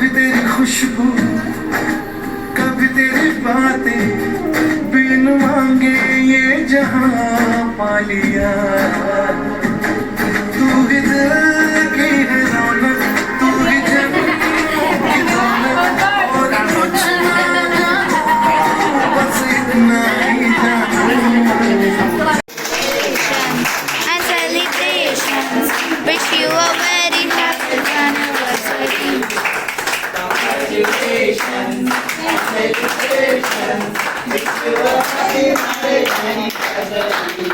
कभी तेरी खुशबू, कभी तेरी बातें, बिन मांगे ये जहां पा लिया। तू ही दिल की है रौनक, तू ही जन्नतों की दौलत, और कुछ ना जानूं, बस इतना ही जानूं। And celebrations. Wish you a very happy anniversary. Congratulations, celebrations. Wish you a happy anniversary.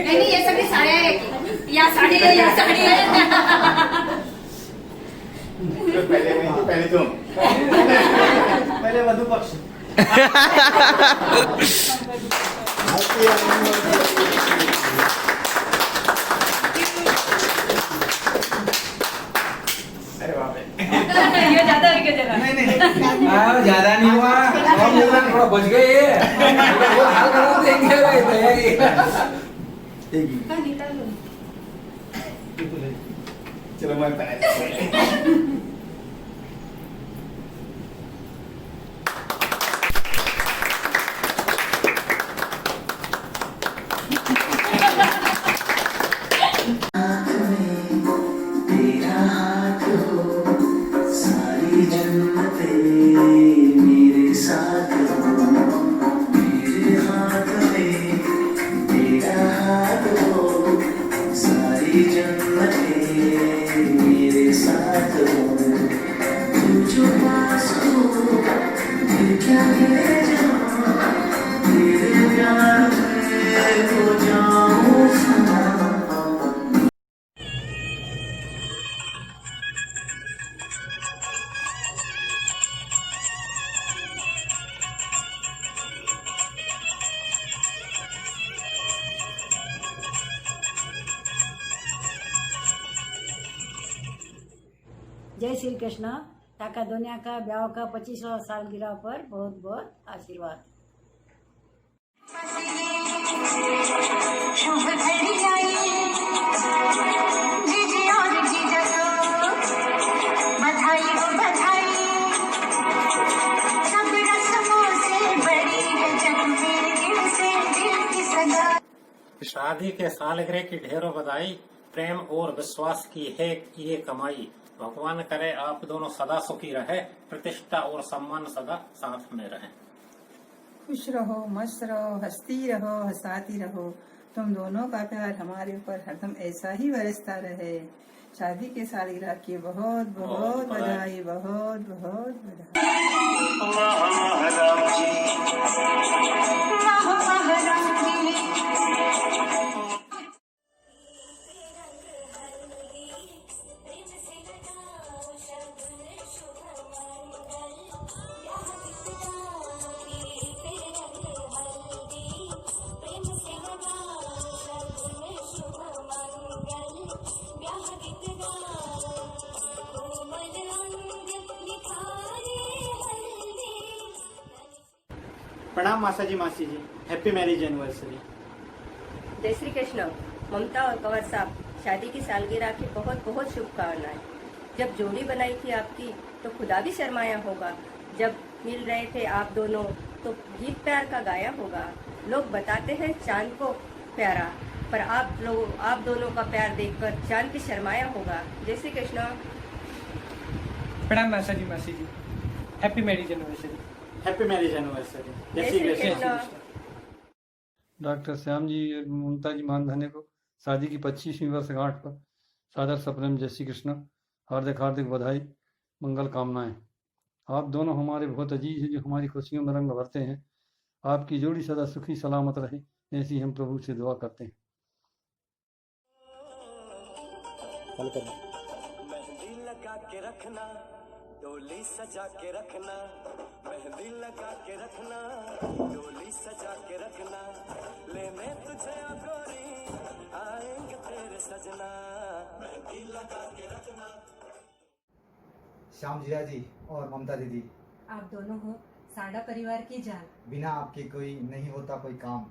नाही हे सगळी साड्या आहे की या साडी आहे या साडी आहे पहले तुम पहले वधू पक्ष अरे बाप रे ये ज्यादा है क्या जरा नहीं ज्यादा नहीं हुआ हम लोग थोड़ा बच गए वो हाल करा देंगे तैयारी का निकाल लो चलो मैं पहले जय श्री कृष्ण। काका दुनिया का ब्याह का 25वां सालगिरह पर बहुत बहुत आशीर्वाद। शुभ घड़ी आई, जीजी और जीजा को बधाई हो बधाई। सब रस्मों से बड़ी है जग में दिल से दिल की सगा। शादी के सालगिरह की ढेरों बधाई। प्रेम और विश्वास की है ये कमाई। भगवान करे आप दोनों सदा सुखी रहे, प्रतिष्ठा और सम्मान सदा साथ में रहे। खुश रहो, मस्त रहो, हंसती रहो, हंसाती रहो। तुम दोनों का प्यार हमारे ऊपर हरदम ऐसा ही बरसता रहे। शादी के सालगिरह की बहुत बहुत बधाई, बहुत बहुत बधाई। प्रणाम मासाजी मासी जी, हैप्पी मैरिज एनिवर्सरी। जय श्री कृष्ण। ममता और कंवर साहब, शादी की सालगिरह की बहुत बहुत शुभकामनाएं। जब जोड़ी बनाई थी आपकी तो खुदा भी शर्माया होगा। जब मिल रहे थे आप दोनों तो गीत प्यार का गाया होगा। लोग बताते हैं चांद को प्यारा, पर आप दोनों का प्यार देखकर चांद भी शर्माया होगा। जय श्री कृष्ण। प्रणाम मासाजी मासी जी, happy marriage anniversary. Happy marriage anniversary. जय श्री कृष्ण। डॉक्टर श्याम जी और ममता जी मानधने को शादी की 25वीं वर्षगांठ पर सादर सप्रेम जय श्री कृष्ण, हार्दिक हार्दिक बधाई, मंगल कामनाएं। आप दोनों हमारे बहुत अजीज हैं जो हमारी खुशियों में रंग भरते हैं। आपकी जोड़ी सदा सुखी सलामत रहे, ऐसी हम प्रभु से दुआ करते हैं। मेहंदी लगा के रखना, डोली सजा के रखना, मेहंदी लगा के रखना, डोली सजा के रखना, लेने तुझे गोरी आएंगे तेरे सजना। मेहंदी लगा के रखना। श्याम जीजा जी और ममता दीदी, आप दोनों हो साडा परिवार की जान। बिना आपके कोई नहीं होता कोई काम।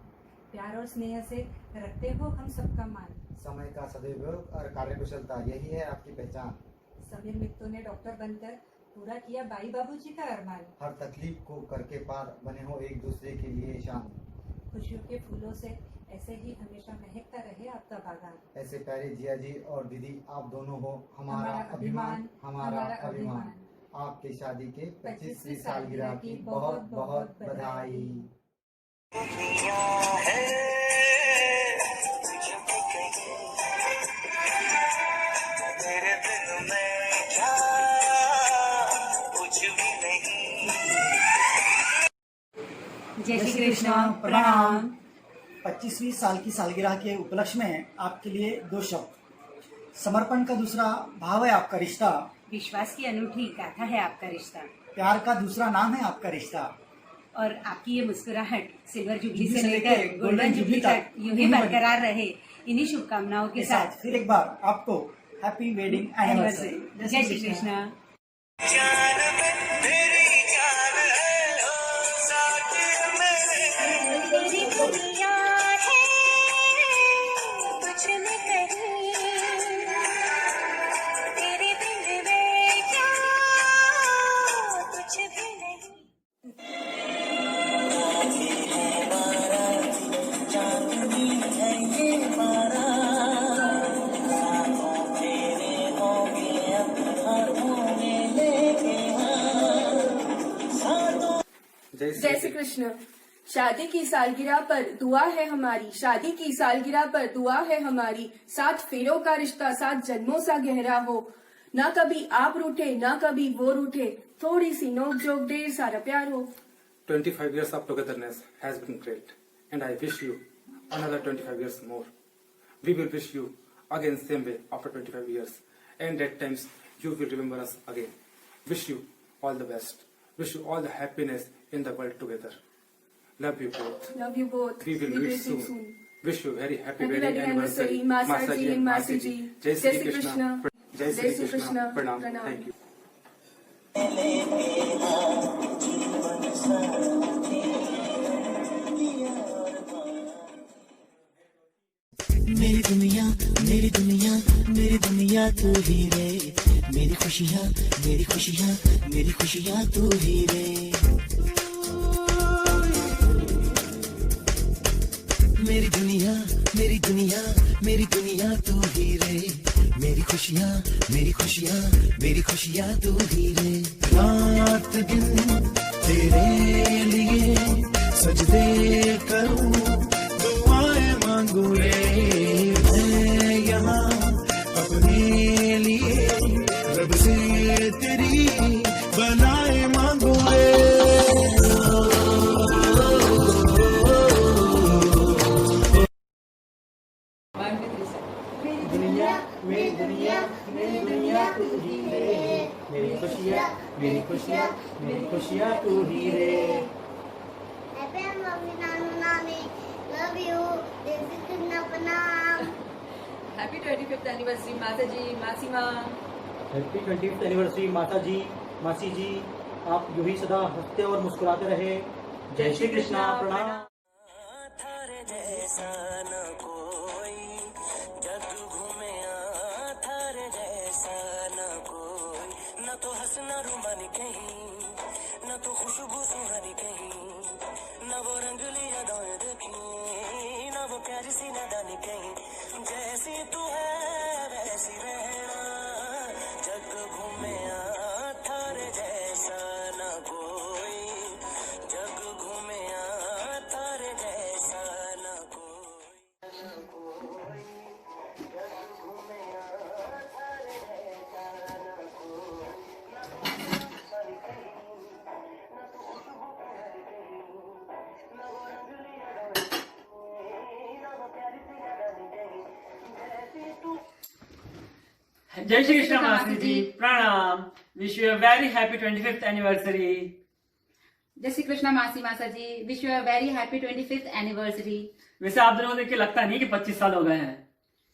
प्यार और स्नेह से रखते हो हम सबका मान। समय का सदुपयोग और कार्यकुशलता, यही है आपकी पहचान। समीर मित्तों ने डॉक्टर बनकर पूरा किया बाई बाबूजी का अरमान। हर तकलीफ को करके पार, बने हो एक दूसरे के लिए शान। खुशियों के फूलों से ऐसे ही हमेशा महकता रहे आपका बागान। ऐसे प्यारे जिया जी और दीदी, आप दोनों हो हमारा अभिमान, हमारा अभिमान। आपके शादी के 25वीं सालगिरह की बहुत बहुत बधाई। मेरे दिल में क्या कुछ भी नहीं। जय श्री कृष्ण, प्रणाम। 25वीं साल की सालगिरह के उपलक्ष्य में आपके लिए 2 शब्द। समर्पण का दूसरा भाव है आपका रिश्ता। विश्वास की अनूठी गाथा है आपका रिश्ता। प्यार का दूसरा नाम है आपका रिश्ता। और आपकी ये मुस्कुराहट सिल्वर जुबली से लेकर गोल्डन जुबली तक यूं ही बरकरार रहे, इन्हीं शुभकामनाओं के साथ फिर एक बार आपको हैप्पी वेडिंग एनिवर्सरी। जय श्री कृष्ण। जान मेरी जान है, साथ मेरे तेरी दुनिया है कुछ न कहीं, तेरे दिल में क्या कुछ भी नहीं। जय श्री कृष्ण। शादी की सालगिरह पर दुआ है हमारी, शादी की सालगिरह पर दुआ है हमारी। 7 फेरों का रिश्ता 7 जन्मों सा गहरा हो, ना कभी आप रूठे ना कभी वो रूठे, थोड़ी सी नोक जोक ढेर सारा प्यार हो। 25 years of togetherness has been great, and I wish you another 25 years more. We will wish you again same way after 25 years, and at times you will remember us again. Wish you all the best. Wish you all the happiness in the world together. Love you both. Love you both. We will meet soon. Wish you very happy Happy wedding anniversary, Masaji and Masiji. Jai Shri Krishna. Jai Jai Shri Shri Krishna. Krishna. Pranam. Pranam. Thank you. मेरी दुनिया मेरी दुनिया मेरी दुनिया तू ही रे, मेरी खुशियाँ मेरी खुशियाँ मेरी खुशियाँ तू ही रे। मेरी दुनिया मेरी दुनिया मेरी दुनिया तू ही रे, मेरी खुशियाँ मेरी खुशियाँ मेरी खुशियाँ तू ही रे। रात दिन तेरे लिए सजदे करूँ, दुआएं मांगू रे मैं यहाँ अपने लिए, रब से तेरी बनाए मांगू रे। मेरी दुनिया मेरी दुनिया तू ही रे, मेरी खुशियाँ मेरी खुशियाँ मेरी खुशियाँ तू ही रे। हैप्पी मम्मी नानू नानी, लव यू, जय श्री कृष्ण, प्रणाम। हैप्पी 25th एनिवर्सरी माताजी मासीमा। हैप्पी 25th एनिवर्सरी माता जी मासी जी, आप यूं ही सदा हंसते और मुस्कुराते रहे। जय श्री कृष्णा, प्रणाम। थारे जैसा न कोई जग घूमे, थारे जैसा न कोई, न तो हंसना रुमानी कहीं, न तो खुशबू सुहानी कहीं, न वो रंगली यादें देखी, न वो प्यारी सी नादानी कहीं। जैसी तू है वैसी रहना, जग घूमे थारे जैसा न कोई, जग घूमे थारे जैसा न कोई, जग घूमे थारे जैसा न कोई, न कहीं न तो खुशबू कहीं, न वो रंगली यादें कहीं, न वो प्यारी सी यादें कहीं। जैसी तू जय श्री कृष्ण मासी जी, प्रणाम। Wish you a very happy 25th anniversary. जय श्री कृष्ण मासी मासा जी, wish you a very happy 25th anniversary. वैसे आप दोनों को देख के लगता नहीं कि 25 साल हो गए हैं।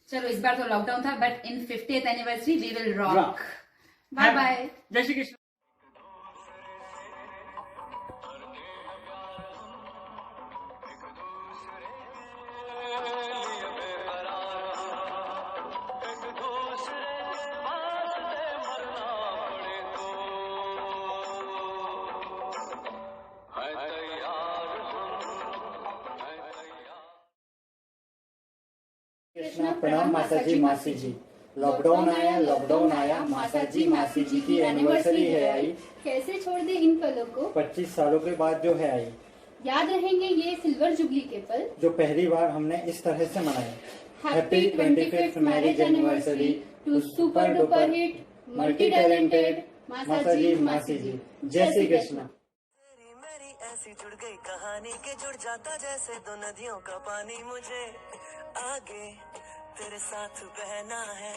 चलो इस बार तो लॉकडाउन था, but in 50th anniversary we will rock. Bye bye. जय श्री कृष्ण। कृष्णा प्रणाम मासा जी। लॉकडाउन आया मासा जी की एनिवर्सरी है आई। कैसे छोड़ दे इन पलों को, 25 सालों के बाद जो है आई। याद रहेंगे ये सिल्वर जुबली के पल, जो पहली बार हमने इस तरह से मनाए। Happy 25th marriage anniversary to super duper hit multi talented मासा जी। जय श्री कृष्ण। मेरी ऐसी जुड़ गई कहानी के जुड़ जाता जैसे दो नदियों का पानी। मुझे आगे तेरे साथ बहना है,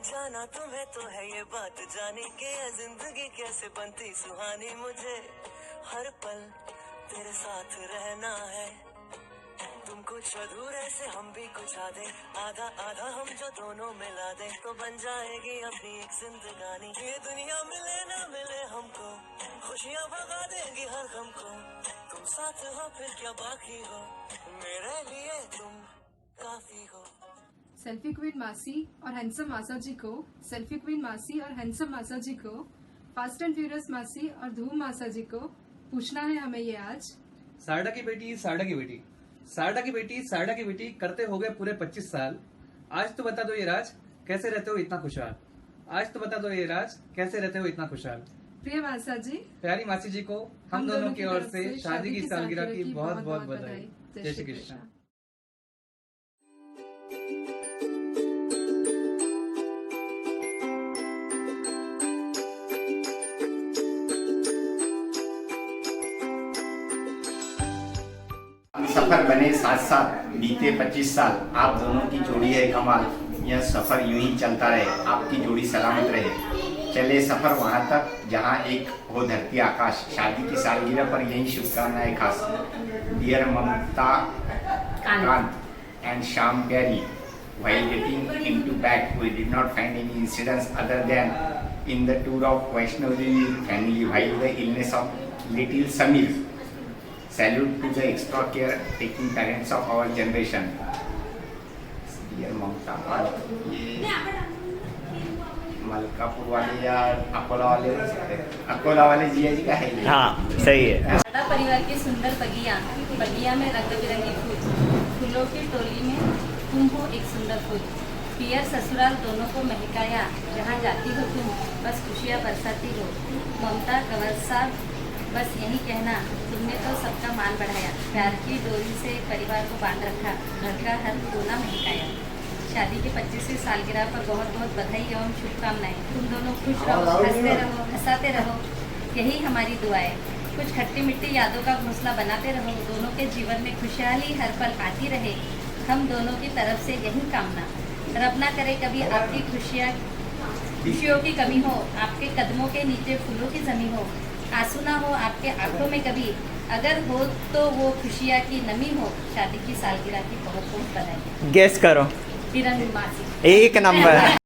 जाना तुम्हें तो है ये बात जानी के जिंदगी कैसे बनती सुहानी। मुझे हर पल तेरे साथ रहना है, तुम कुछ अधूरे से हम भी कुछ आधे, आधा आधा हम जो दोनों मिला दे तो बन जाएगी अपनी एक जिंदगानी। ये दुनिया मिले ना मिले हमको, खुशियाँ भगा देगी हर गम को। तुम साथ हो फिर क्या बाकी हो, मेरे लिए तुम काफी हो। सेल्फी क्वीन मासी और हैंडसम मासा जी को, सेल्फी क्वीन मासी और हैंडसम मासा जी को, फास्ट एंड फ्यूरियस मासी और धूम मासा जी को पूछना है हमें ये आज। सारडा की बेटी करते हो गए पूरे 25 साल। आज तो बता दो ये राज कैसे रहते हो इतना खुशहाल। प्रिय मासा जी, प्यारी मासी जी को हम दोनों की ओर से शादी की सालगिरह की बहुत बहुत बधाई। जय श्री कृष्ण। सफर बने साथ साथ बीते 25 साल, आप दोनों की जोड़ी है कमाल। यह सफर यूं ही चलता रहे, आपकी जोड़ी सलामत रहे। चले सफर वहां तक जहां एक हो धरती आकाश। शादी की सालगिरह पर यही शुभकामनाएं खास। डियर ममता कांत एंड श्याम प्यारी, while getting into back we did not find any incidents other than in the tour of Vaishnav Devi family while the illness of little Samir. Salute to the extra care taking parents of our generation. Dear Mamta, ये मलकापुर वाले या अकोला वाले हो सकते हैं। अकोला वाले जिया जी का है ये। हाँ सही है। बड़ा परिवार की सुंदर बगिया में रंग बिरंगी फूलों की टोली में तुम हो एक सुंदर फूल। पियर ससुराल दोनों को महकाया, जहाँ जाती हो तुम बस खुशियाँ बरसाती हो। ममता कंवर साहब बस यही कहना, तुमने तो सबका मान बढ़ाया। प्यार की डोरी से परिवार को बांध रखा, घर का हर कोना महकाया। शादी की 25वीं सालगिरह पर बहुत बहुत बधाई एवं शुभकामनाएं। तुम दोनों खुश रहो, हंसते रहो, हंसाते रहो, यही हमारी दुआ है। कुछ खट्टी मिट्टी यादों का घोंसला बनाते रहो। दोनों के जीवन में खुशहाली हर पल आती रहे, हम दोनों की तरफ से यही कामना। रब ना करे कभी आपकी खुशियों की कमी हो, आपके कदमों के नीचे फूलों की जमी हो। आंसू ना हो आपके आंखों में कभी, अगर हो तो वो खुशियाँ की नमी हो। शादी की सालगिरह की बहुत बहुत बधाई। गेस करो। किरण मासी। एक नंबर।